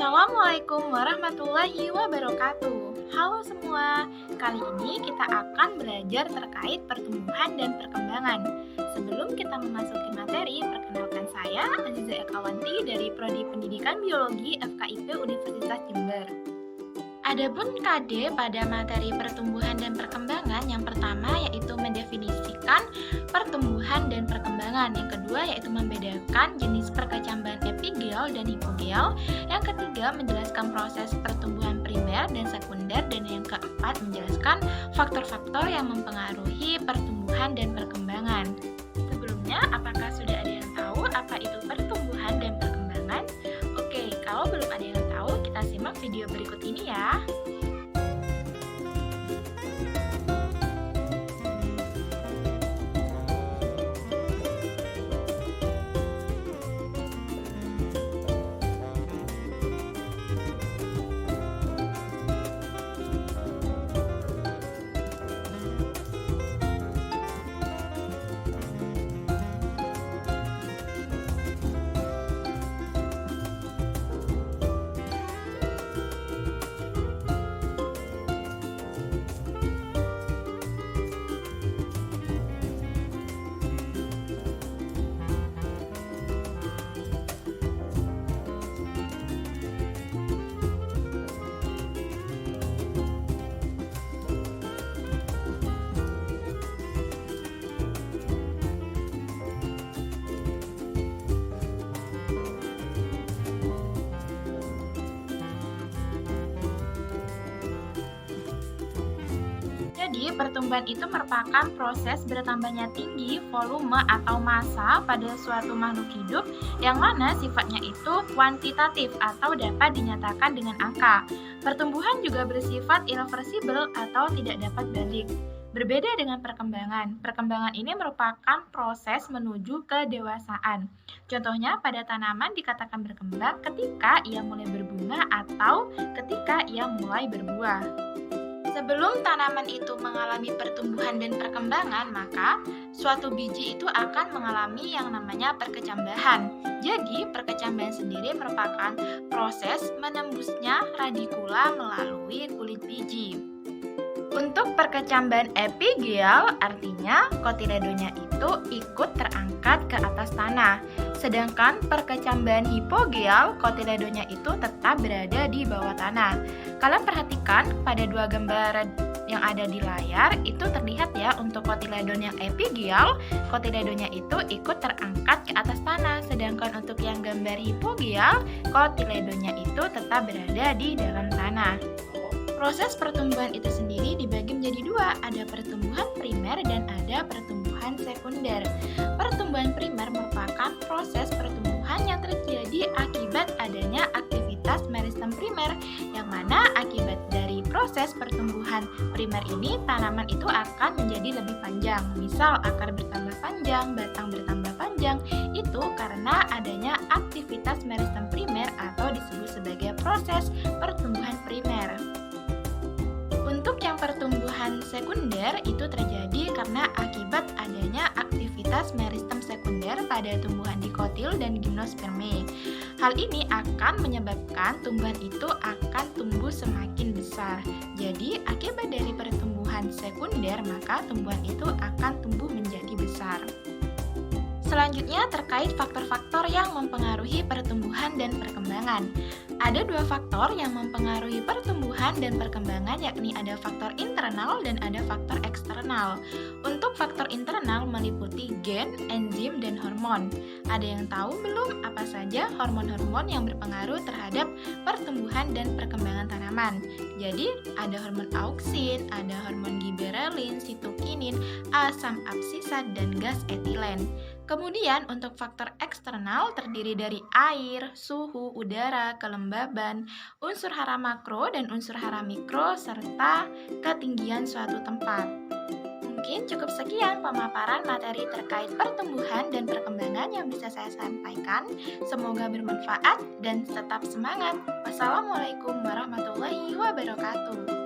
Assalamualaikum warahmatullahi wabarakatuh. Halo semua, kali ini kita akan belajar terkait pertumbuhan dan perkembangan. Sebelum kita memasuki materi, perkenalkan saya Aziza Ekawanti dari Prodi Pendidikan Biologi FKIP Universitas Jember. Adapun KD pada materi pertumbuhan dan perkembangan, yang pertama yaitu mendefinisikan pertumbuhan dan perkembangan, yang kedua yaitu membedakan jenis perkecambahan epigeal dan hipogeal, yang ketiga menjelaskan proses pertumbuhan primer dan sekunder, dan yang keempat menjelaskan faktor-faktor yang mempengaruhi pertumbuhan dan perkembangan. Sebelumnya, apakah sudah ada yang tahu apa itu pertumbuhan dan perkembangan? Oke, kalau belum ada yang tahu, kita simak video berikut ini ya. Jadi, pertumbuhan itu merupakan proses bertambahnya tinggi volume atau massa pada suatu makhluk hidup yang mana sifatnya itu kuantitatif atau dapat dinyatakan dengan angka. Pertumbuhan juga bersifat irreversibel atau tidak dapat balik. Berbeda dengan perkembangan. Perkembangan ini merupakan proses menuju kedewasaan. Contohnya pada tanaman dikatakan berkembang ketika ia mulai berbunga atau ketika ia mulai berbuah. Sebelum tanaman itu mengalami pertumbuhan dan perkembangan, maka suatu biji itu akan mengalami yang namanya perkecambahan. Jadi, perkecambahan sendiri merupakan proses menembusnya radikula melalui kulit biji. Untuk perkecambahan epigeal, artinya kotiledonya itu ikut terangkat ke atas tanah. Sedangkan perkecambahan hipogeal, kotiledonya itu tetap berada di bawah tanah. Kalian perhatikan pada dua gambar yang ada di layar, itu terlihat ya untuk kotiledon yang epigeal, kotiledonya itu ikut terangkat ke atas tanah. Sedangkan untuk yang gambar hipogeal, kotiledonnya itu tetap berada di dalam tanah. Proses pertumbuhan itu sendiri dibagi menjadi dua, ada pertumbuhan primer dan ada pertumbuhan sekunder. Pertumbuhan primer merupakan proses pertumbuhan yang terjadi akibat adanya aktivitas meristem primer, yang mana akibat dari proses pertumbuhan primer ini, tanaman itu akan menjadi lebih panjang. Misal akar bertambah panjang, batang bertambah panjang, itu karena adanya aktivitas meristem primer atau disebut sebagai proses pertumbuhan primer. Untuk yang pertumbuhan sekunder itu terjadi karena akibat adanya aktivitas meristem sekunder pada tumbuhan dikotil dan gimnosperme. Hal ini akan menyebabkan tumbuhan itu akan tumbuh semakin besar. Jadi, akibat dari pertumbuhan sekunder, maka tumbuhan itu akan tumbuh menjadi besar. Selanjutnya terkait faktor-faktor yang mempengaruhi pertumbuhan dan perkembangan. Ada dua faktor yang mempengaruhi pertumbuhan dan perkembangan, yakni ada faktor internal dan ada faktor eksternal. Untuk faktor internal meliputi gen, enzim, dan hormon. Ada yang tahu belum apa saja hormon-hormon yang berpengaruh terhadap pertumbuhan dan perkembangan tanaman? Jadi, ada hormon auksin, ada hormon giberelin, sitokinin, asam absisat, dan gas etilen. Kemudian untuk faktor eksternal terdiri dari air, suhu, udara, kelembaban, unsur hara makro dan unsur hara mikro, serta ketinggian suatu tempat. Mungkin cukup sekian pemaparan materi terkait pertumbuhan dan perkembangan yang bisa saya sampaikan. Semoga bermanfaat dan tetap semangat. Wassalamualaikum warahmatullahi wabarakatuh.